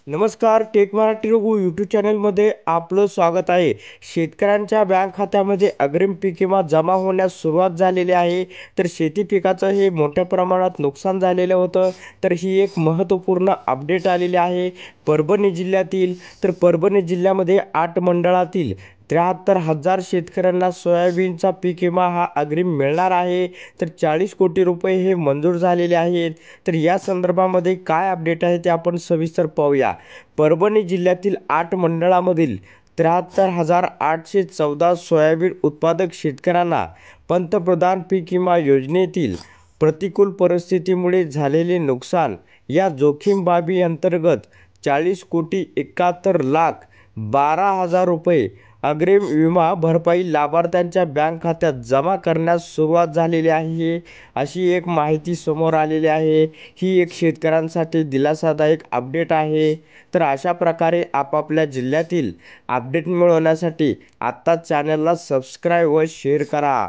नमस्कार, take Marathi Raghu YouTube चॅनलमध्ये आपलं स्वागत आहे. शेतकऱ्यांच्या बँक खात्यामध्ये अग्रिम पीक विमा जमा होण्यास सुरुवात झालेली आहे. तर शेती पिकाचं हे मोठ्या प्रमाणात नुकसान झालेलं होतं. तर ही एक महत्त्वपूर्ण अपडेट आलेली आहे परभणी जिल्ह्यामध्ये 8 मंडळातील 73,000 शेतकऱ्यांना सोयाबीनचा पीक विमा हा अग्रिम मिळणार आहे. तर 40 कोटी रुपये हे मंजूर झालेले आहेत. तर या संदर्भामध्ये काय अपडेट आहे ते आपण सविस्तर पाहूया. परभणी जिल्ह्यातील 8 मंडळामधील 73,814 सोयाबीन उत्पादक शेतकऱ्यांना पंतप्रधान पीक विमा योजनेतील प्रतिकूल परिस्थितीमुळे झालेले नुकसान या जोखीम बाबी अंतर्गत 40,71,12,000 रुपये अग्रिम विमा भरपाई लाभार्थ्यांच्या बँक खात्यात जमा करण्यास सुरुवात झालेली आहे, अशी एक माहिती समोर आलेली आहे. ही एक शेतकऱ्यांसाठी दिलासादायक अपडेट आहे. तर अशा प्रकारे आपापल्या जिल्ह्यातील अपडेट मिळवण्यासाठी आत्ताच चॅनलला सबस्क्राईब व शेअर करा.